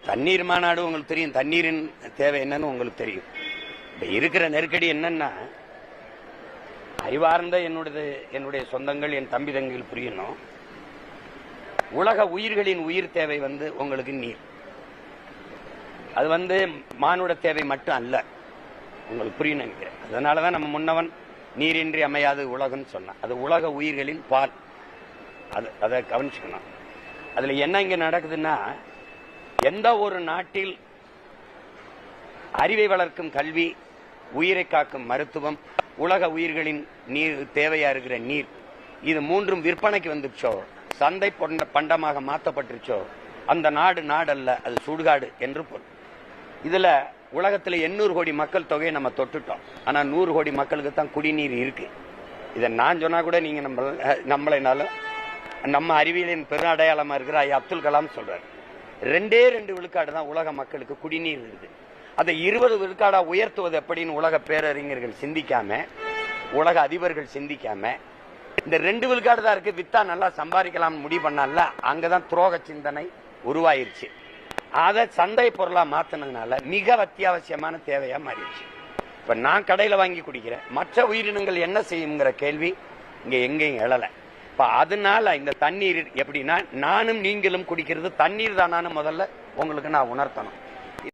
தண்ணீர் மாநாடு உங்களுக்கு தெரியும், தண்ணீரின் தேவை என்னன்னு உங்களுக்கு தெரியும். இப்ப இருக்கிற நெருக்கடி என்னன்னா, அறிவார்ந்த என்னுடைய சொந்தங்கள், என் தம்பி தங்கிகள் புரியணும். உலக உயிர்களின் உயிர் தேவை உங்களுக்கு நீர். அது மானுட தேவை மட்டும் அல்ல, உங்களுக்கு புரியணும் நினைக்கிறேன். அதனாலதான் நம்ம முன்னவன் நீரின்றி அமையாது உலகம்னு சொன்னான். அது உலக உயிர்களின் பால். அதை கவனிச்சுக்கணும். அதுல என்ன இங்க நடக்குதுன்னா, எந்த ஒரு நாட்டில் அறிவை வளர்க்கும் கல்வி, உயிரை காக்கும் மருத்துவம், உலக உயிர்களின் நீர் தேவையா இருக்கிற நீர், இது மூன்றும் விற்பனைக்கு வந்துச்சோ, சந்தை பண்டமாக மாற்றப்பட்டுருச்சோ, அந்த நாடு நாடல்ல, அது சுடுகாடு என்று பொருள். இதுல உலகத்துல 800 கோடி மக்கள் தொகையை நம்ம தொட்டுட்டோம். ஆனா 100 கோடி மக்களுக்கு தான் குடிநீர் இருக்கு. இதை நான் சொன்னா கூட நீங்க நம்மளைனாலும் நம்ம அறிவியலின் பெரு அடையாளமா இருக்கிற ஐயா அப்துல் கலாம் சொல்றாரு, 2 விழுக்காடு தான் உலக மக்களுக்கு குடிநீர் இருக்குது. அதை 20 விழுக்காடா உயர்த்துவது எப்படின்னு உலக பேரறிஞர்கள் சிந்திக்காம, உலக அதிபர்கள் சிந்திக்காம, இந்த 2 விழுக்காடு தான் இருக்கு, வித்தா நல்லா சம்பாதிக்கலாம் முடிவு பண்ணால, அங்கதான் துரோக சிந்தனை உருவாயிருச்சு. அதை சந்தை பொருளா மாத்தினதுனால மிக அத்தியாவசியமான தேவையா மாறிடுச்சு. இப்ப நான் கடையில வாங்கி குடிக்கிறேன், மற்ற உயிரினங்கள் என்ன செய்யுங்கிற கேள்வி இங்க எங்கேயும் எழல. இப்ப அதனால இந்த தண்ணீர் எப்படின்னா, நானும் நீங்களும் குடிக்கிறது தண்ணீர் தானான்னு முதல்ல உங்களுக்கு நான் உணர்த்தணும்.